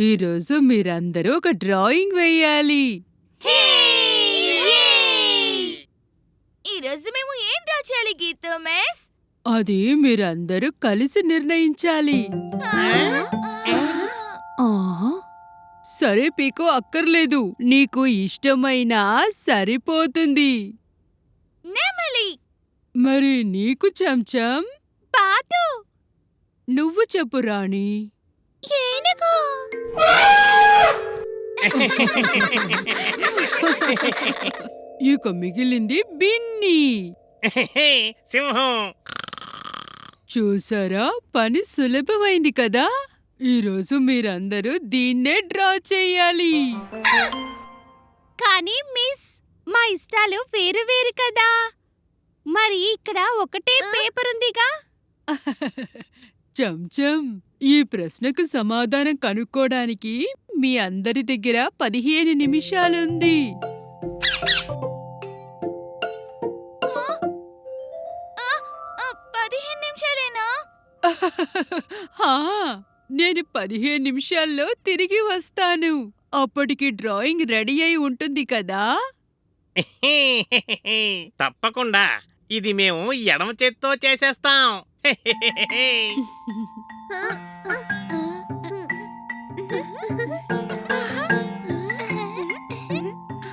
ఈరోజు మీరందరూ ఒక డ్రాయింగ్ వేయాలి. ఈరోజు మేము ఏం డ్రా చేయాలి గీతో మిస్? అది మీరందరూ కలిసి నిర్ణయించాలి. సరే పీకో, అక్కర్లేదు. నీకు ఇష్టమైనా సరిపోతుంది. నెమలి. మరి నీకు చెంచం? పాతు. నువ్వు చెప్పు రాణి. ఏనుగు. ఇక మిగిలింది బిన్ని. సింహం. చూసారా, పని సులభమైంది కదా. ఈరోజు మీరందరూ దీన్నే డ్రా చెయ్యాలి. కానీ మిస్, మా ఇష్టాలు వేరు వేరు కదా. మరి ఇక్కడ ఒకటే పేపర్ ఉందిగా. చెంచం, ఈ ప్రశ్నకు సమాధానం కనుక్కోడానికి మీ అందరి దగ్గర 15 నిమిషాలుంది. 15 నిమిషాలేనా? హా, నేను 15 నిమిషాల్లో తిరిగి వస్తాను. అప్పటికి డ్రాయింగ్ రెడీ అయి ఉంటుంది కదా. తప్పకుండా. ఇది మేము ఎడమ చేత్తో చేసేస్తాం.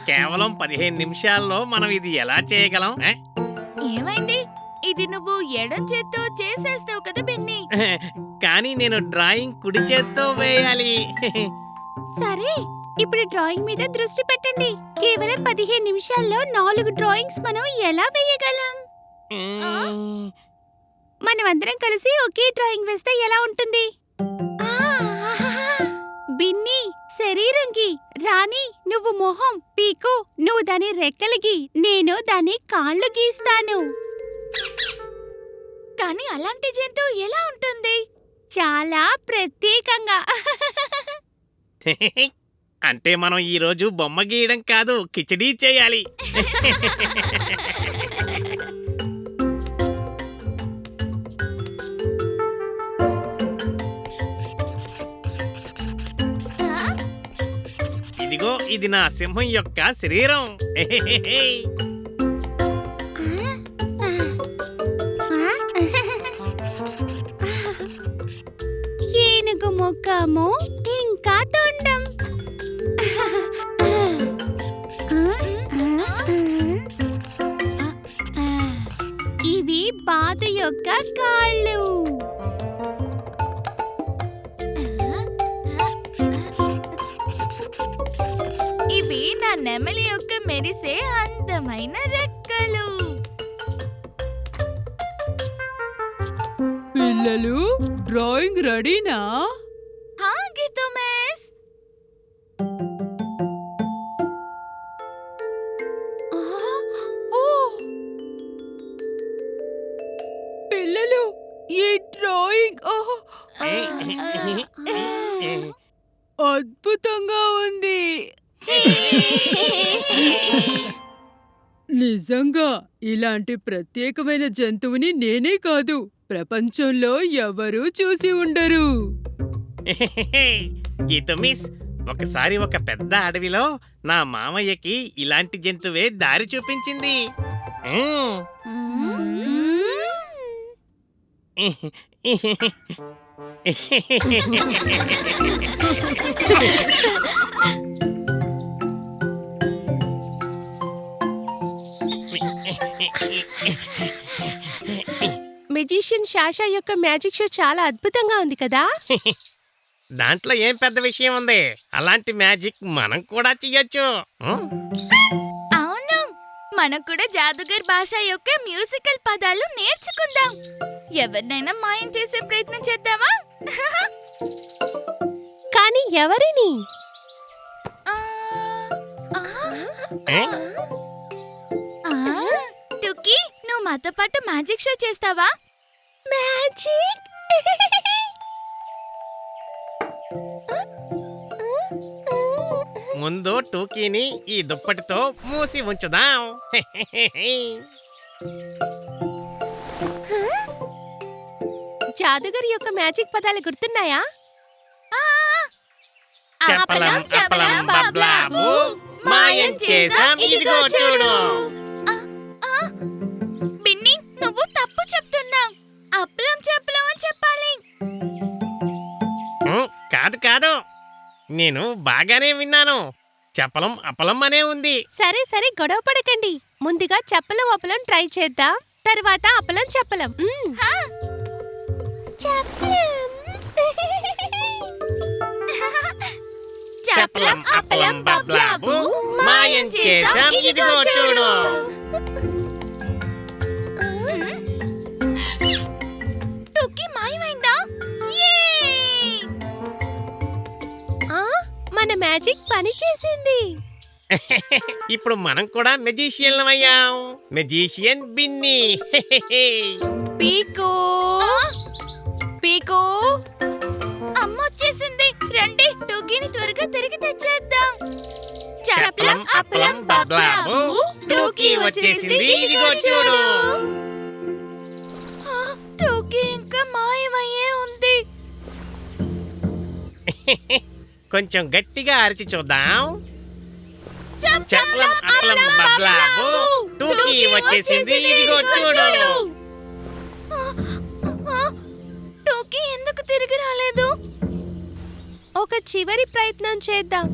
కేవలం 15 నిమిషాల్లో మనం ఇది ఎలా చేయగలం? ఏమైంది? ఇది నువ్వు ఎడం చేత్తో చేసేస్తావు కదా బిన్ని. కానీ నేను డ్రాయింగ్ కుడి చేత్తో వేయాలి. సరే, ఇప్పుడు డ్రాయింగ్ మీద దృష్టి పెట్టండి. కేవలం 15 నిమిషాల్లో 4 డ్రాయింగ్స్ మనం ఎలా వేయగలం? మనమందరం కలిసి ఒకే డ్రాయింగ్ వేస్తే ఎలా ఉంటుంది? బిన్ని శరీరంకి, రాణి నువ్వు మొహం, పీకు నువ్వు దాని రెక్కలకి, నేను దాని కాళ్ళు గీస్తాను. కానీ అలాంటి జంతువు ఎలా ఉంటుంది? చాలా ప్రత్యేకంగా. అంటే మనం ఈరోజు బొమ్మ గీయడం కాదు, కిచడీ చేయాలి. ఇదిగో, ఇది నా సింహం యొక్క శరీరం. ఏనుగు ముఖము, ఇంకా తొండం. ఇవి బాతు యొక్క కాళ్ళు. ఇవి నా నెమలి యొక్క మెరిసే అందమైన రెక్కలు. పిల్లలు, డ్రాయింగ్ రెడీనా? హా గీతూ మిస్. పిల్లలు, ఈ డ్రాయింగ్ అద్భుతంగా ఉంది. నిజంగా ఇలాంటి ప్రత్యేకమైన జంతువుని నేనే కాదు, ప్రపంచంలో ఎవరూ చూసి ఉండరు. గీత మిస్, ఒకసారి ఒక పెద్ద అడవిలో నా మామయ్యకి ఇలాంటి జంతువే దారి చూపించింది. మెజిషియన్ షాషా యొక్క మ్యాజిక్ షో చాలా అద్భుతంగా ఉంది కదా. దాంట్లో ఏం పెద్ద విషయం ఉంది? అలాంటి మ్యాజిక్ మనం కూడా చెయ్యొచ్చు. అవును, మనం కూడా జాదుగర్ భాష యొక్క మ్యూజికల్ పదాలు నేర్చుకుందాం. ఎవరినైనా మాయం చేసే ప్రయత్నం చేద్దామా? కానీ ఎవరిని? టుకీ, నువ్వు మాతో పాటు మ్యాజిక్ షో చేస్తావా? మ్యాజిక్? ముందు టూకీని ఈ దుప్పటితో మూసి ఉంచుదాం. జాదుగర్ యొక్క మ్యాజిక్ పదాలు గుర్తున్నాయా? చెప్పలం అప్పలం బబ్లాబు మాయం చేసాం ఇదిగో చూడు. బిన్ని నువ్వు తప్పు చెప్తున్నావు. అప్పలం చెప్పలం అని చెప్పాలి. కాదు కాదు, నేను బాగానే విన్నాను. చెప్పలం అప్పలం అనే ఉంది. సరే సరే గొడవ పడకండి. ముందుగా చెప్పలం అప్పలం ట్రై చేద్దాం, తర్వాత అప్పలం చెప్పలం. చెప్పలం అప్పలం బబ్లాబు మాయం చేసాం ఇదిగో చూడు. టోకీ మాయమైందా? మన మ్యాజిక్ పని చేసింది. ఇప్పుడు మనం కూడా మెజీషియన్ అయ్యాం. మెజీషియన్ బిన్ని. పీకో పీకో అమ్మ వచ్చేసింది. రండి టోకీని త్వరగా తిరిగి తెచ్చేద్దాం. చెప్పలం అప్పలం బబ్లాబు టోకీ వచ్చేసింది ఇదిగో చూడు. టోకీ ఇంకా మాయమయ్యే ఉంది. కొంచెం గట్టిగా అరిచి చూద్దాం. చెప్పలం అప్పలం బబ్లాబు టోకీ వచ్చేసింది ఇదిగో చూడు. టోకీ ఎందుకు తిరిగి రాలేదు? ఒక చివరి ప్రయత్నం చేద్దాం.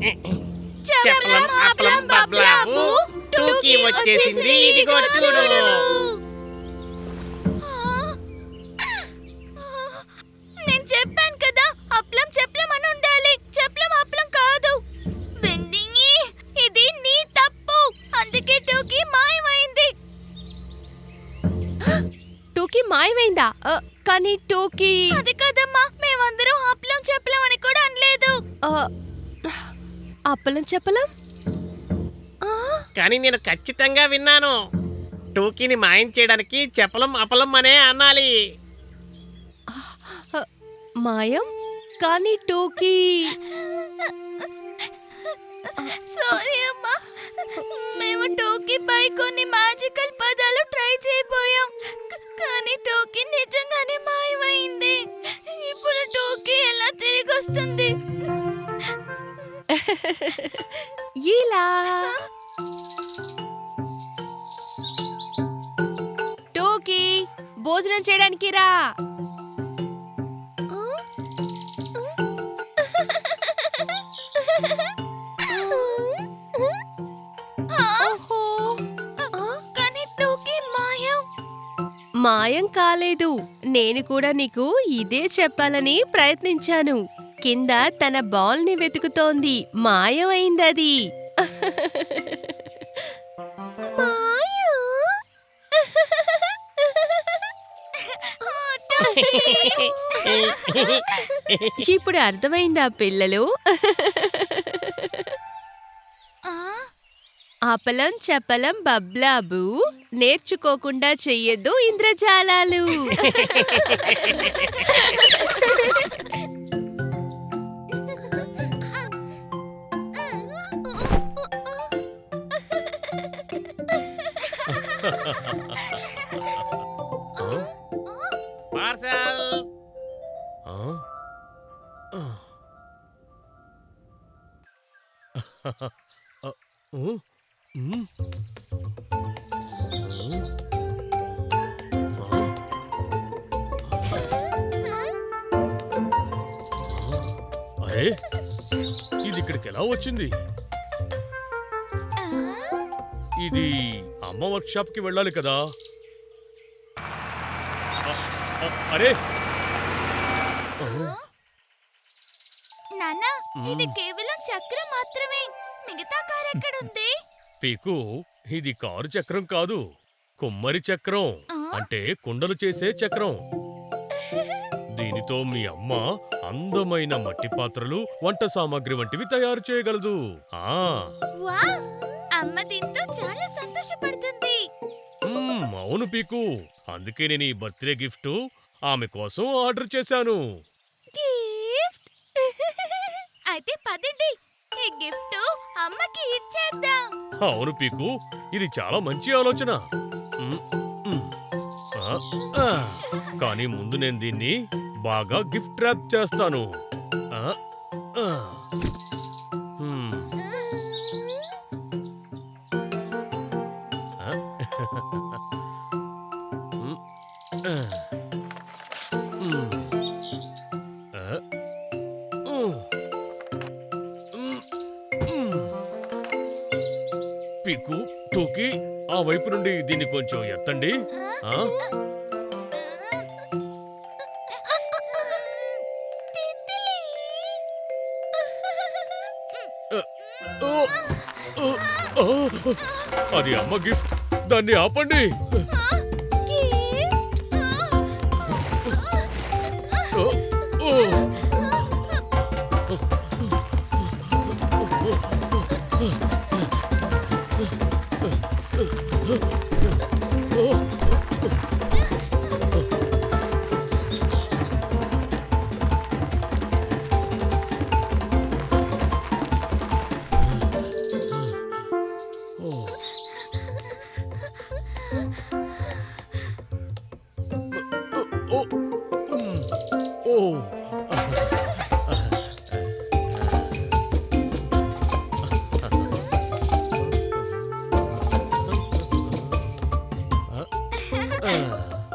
చెప్పలం అప్పలం బబ్లాబు టోకీ వచ్చేసింది ఇదిగో చూడు. నేను చెప్పాను కదా అప్పలం చెప్పలం అని ఉండాలి. చెప్పలం అప్పలం కాదు. వెండింగి ఇది నీ తప్పు. అందుకే టోకీ మాయమైంది. టోకీ మాయమైందా? కానీ టోకీ అది కదమ్మా, మేమందరం అప్పలం చెప్పలం అని కూడా అనలేదు. అప్పలం చెప్పలం కానీ నేను ఖచ్చితంగా విన్నాను. టోకీని మాయం చేయడానికి చెప్పలం అప్పలం అనే అనాలి. మాయం కానీ టోకీ సారీ అమ్మా, మేము టోకీ పై కొన్ని మ్యాజికల్ పదాలు ట్రై చేయబోయాం. కానీ టోకీ నిజంగానే మాయమైంది. ఇప్పుడు టోకీ ఎలా తిరిగి వస్తుంది? ఇలా టోకీ భోజనం చేయడానికి రా. మాయం కాలేదు. నేను కూడా నీకు ఇదే చెప్పాలని ప్రయత్నించాను. కింద తన బాల్ ని వెతుకుతోంది. మాయమైందది. ఇప్పుడు అర్థమైందా పిల్లలు? అప్పలం చెప్పలం బబ్లాబు నేర్చుకోకుండా చెయ్యొద్దు ఇంద్రజాలాలు. పార్సల్. అరే, ఇది ఇక్కడికి ఎలా వచ్చింది? ఇది అమ్మ వర్క్ షాప్ కి వెళ్ళాలి కదా. అరే నాన్నా, ఇది కేవలం చక్రం మాత్రమే. మిగతా కారు ఎక్కడుంది? పీకు, ఇది కారు చక్రం కాదు, కుమ్మరి చక్రం. అంటే కుండలు చేసే చక్రం. దీనితో మీ అమ్మ అందమైన మట్టి పాత్రలు, వంట సామాగ్రి వంటివి తయారు చేయగలదు. వావ్! అమ్మ దీంతో చాలా సంతోషపడుతుంది. అవును పీకు, అందుకే నేను ఈ బర్త్డే గిఫ్ట్ ఆమె కోసం ఆర్డర్ చేశాను. గిఫ్ట్? అయితే పదండి, ఈ గిఫ్ట్ అమ్మకి ఇచ్చేద్దాం. అవును పీకు, ఇది చాలా మంచి ఆలోచన. కానీ ముందు నేను దీన్ని బాగా గిఫ్ట్ ర్యాప్ చేస్తాను. పీకు టోకి ఆ వైపు నుండి దీన్ని కొంచెం ఎత్తండి. ఆ? ఓ, ఓ, ఓ, అది అమ్మ గిఫ్ట్, దాన్ని ఆపండి. ఓ, ఓ. ఓ, ఓ.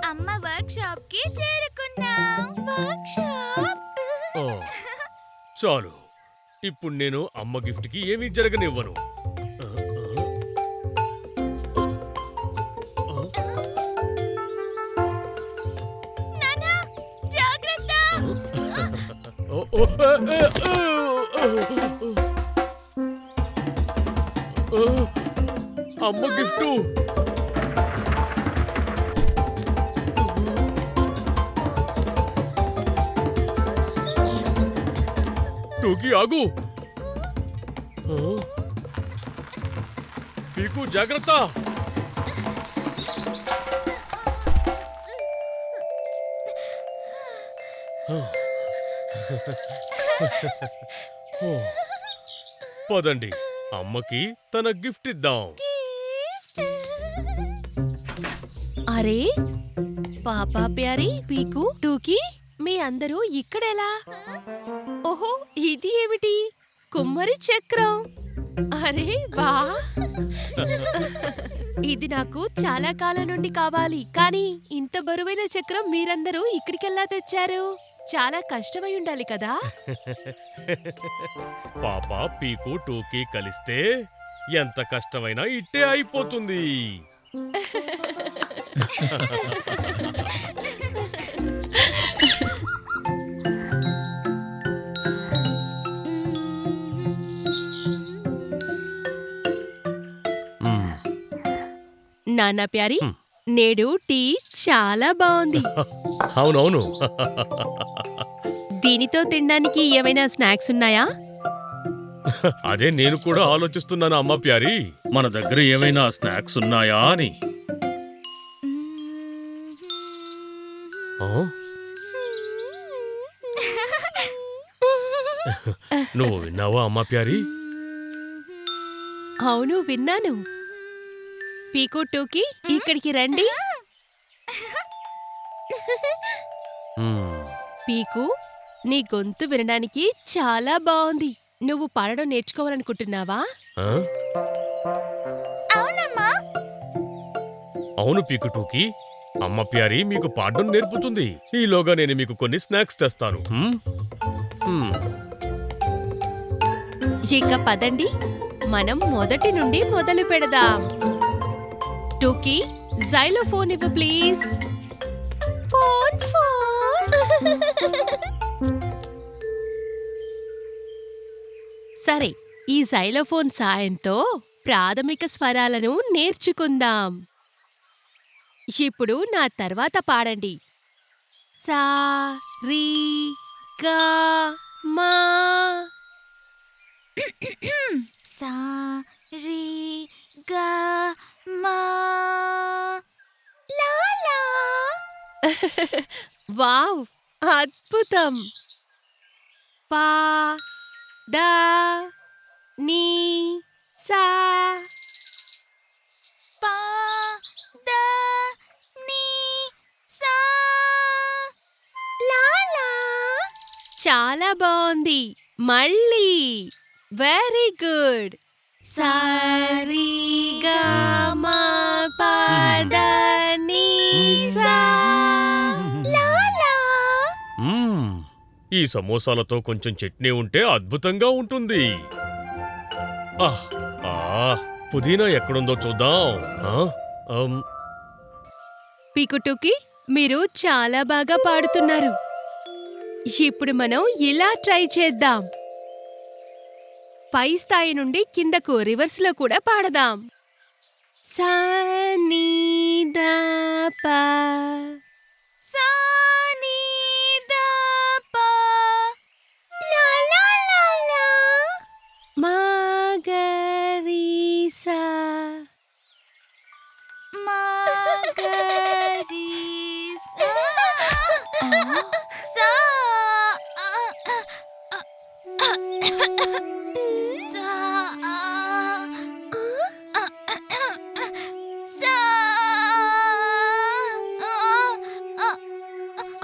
అమ్మ వర్క్ షాప్ కి చేరుకున్నాం. Work shop. ఓ, చాలు. ఇప్పుడు నేను అమ్మ గిఫ్ట్ కి ఏమీ జరగనివ్వను. నానా జాగ్రత్త. ఓ, ఓ, ఓ, అమ్మ గిఫ్టు. టోకి ఆగు. పీకు జాగ్రత్త. పదండి, అమ్మకి తన గిఫ్ట్ ఇద్దాం. అరే పాపా ప్యారీ పీకు టూకి మీ అందరూ ఇక్కడెలా? ఓహో, ఇది ఏమిటి? కుమ్మరి చక్రం. అరే వా! ఇది నాకు చాలా కాలం నుండి కావాలి. కానీ ఇంత బరువైన చక్రం మీరందరూ ఇక్కడికెలా తెచ్చారు? చాలా కష్టమై ఉండాలి కదా? పాప పీకు టోకి కలిస్తే ఎంత కష్టమైనా ఇట్టే అయిపోతుంది. నాన్నా ప్యారీ, నేడు టీ చాలా బాగుంది. అవునవును. దీనితో తినడానికి ఏమైనా స్నాక్స్ ఉన్నాయా? అదే నేను కూడా ఆలోచిస్తున్నాను అమ్మ ప్యారీ. మన దగ్గర ఏమైనా స్నాక్స్ ఉన్నాయా అని. ఆ? నువ్వు విన్నావా అమ్మ ప్యారీ? అవును, విన్నాను. పీకు టూకి ఇక్కడికి రండి. పీకు, నీ గొంతు వినడానికి చాలా బాగుంది. నువ్వు పాడడం నేర్చుకోవాలనుకుంటున్నావా? ఆ? అవునమ్మా. అవును పీకు టూకి, అమ్మ ప్యారీ మీకు పాడడం నేర్పుతుంది. ఈలోగా నేను మీకు కొన్ని స్నాక్స్ తెస్తాను. ఇక పదండి, మనం మొదటి నుండి మొదలు పెడదాం. టూకి, జైలోఫోన్ ఇవ్వు ప్లీజ్. Phone phone. సరే, ఈ జైలోఫోన్ సాయంతో ప్రాథమిక స్వరాలను నేర్చుకుందాం. ఇప్పుడు నా తర్వాత పాడండి. సా రీ గా మా. సా రీ గా మా. లా లా. వావ్, అద్భుతం. పా దా నీ సా. పా దా నీ సా. లా లా. చాలా బాగుంది. మళ్ళీ వెరీ గుడ్. సారీ గా మా పా దా నీ సా. లా లా. ఈ సమోసాలతో కొంచెం చట్నీ ఉంటే అద్భుతంగా ఉంటుంది. ఆహ్, పుదీనా ఎక్కడుందో చూద్దాం. ఆ, అమ్, పీకుటూకి మీరు చాలా బాగా పాడుతున్నారు. ఇప్పుడు మనం ఇలా ట్రై చేద్దాం. పై స్థాయి నుండి కిందకు రివర్స్ లో కూడా పాడదాం. సా నీ దా పా. సా నీ దా పా. లా లా లా లా. మా గ రి సా. మా గ రి సా. సా.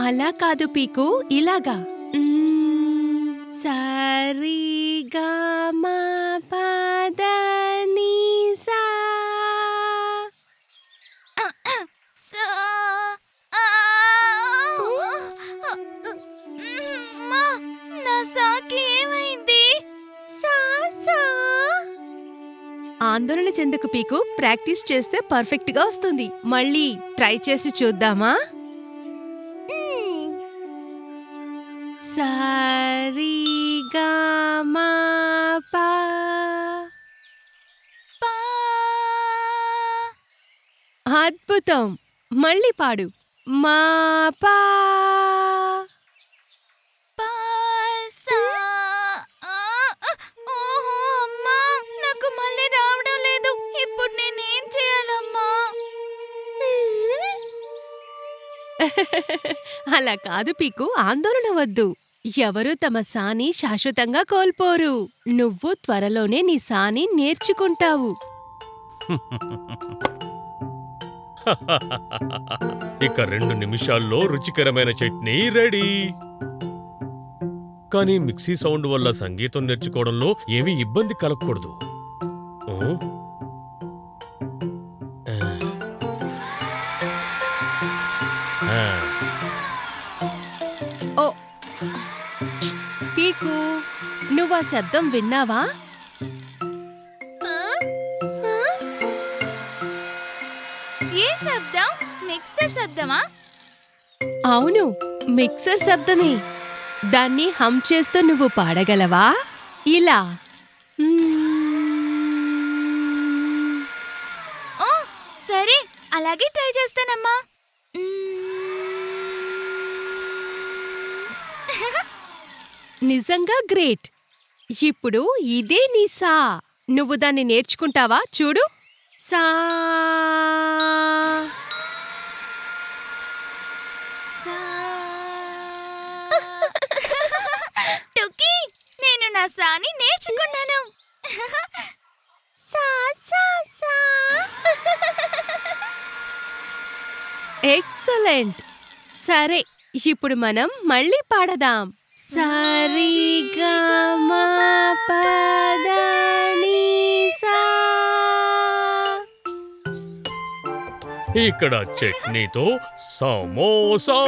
అలా కాదు పీకు, ఇలాగా. సరి గా మా పద ని సా. నా సాకి ఏమైంది? సా సా. ఆందోళన చెందకు పీకు, ప్రాక్టీస్ చేస్తే పర్ఫెక్ట్ గా వస్తుంది. మళ్ళీ ట్రై చేసి చూద్దామా? సరి గా మా పా. పా. అద్భుతం. మళ్ళీ పాడు. మా పా. పా సా. ఓహో అమ్మా, నాకు మళ్ళీ రావడం లేదు. ఇప్పుడు నేనేం చేయాలమ్మా? అలా కాదు పీకు, ఆందోళన వద్దు. ఎవరూ తమ సాని శాశ్వతంగా కోల్పోరు. నువ్వు త్వరలోనే నీ సాని నేర్చుకుంటావు. ఇక 2 నిమిషాల్లో రుచికరమైన చట్నీ రెడీ. కానీ మిక్సీ సౌండ్ వల్ల సంగీతం నేర్చుకోవడంలో ఏమీ ఇబ్బంది కలగకూడదు. ఆ? ఆ. ఓ పీకు, నువ్వా శబ్దం విన్నావా? ఏ శబ్దం? మిక్సర్ శబ్దమా? అవును, మిక్సర్ శబ్దమే. దాన్ని హమ్ చేస్తూ నువ్వు పాడగలవా? ఇలా. ఓ సరే, అలాగే ట్రై చేస్తానమ్మా. నిజంగా గ్రేట్. ఇప్పుడు ఇదే నీ సా. నువ్వు దాన్ని నేర్చుకుంటావా? చూడు. సా. సా. టుకీ, నేను నా సాని నేర్చుకున్నాను. సా సా సా. ఎక్సలెంట్. సరే, ఇప్పుడు మనం మళ్ళీ పాడదాం. సరి గా మా పద ని సా. ఇక్కడ చట్నీతో సమోసా.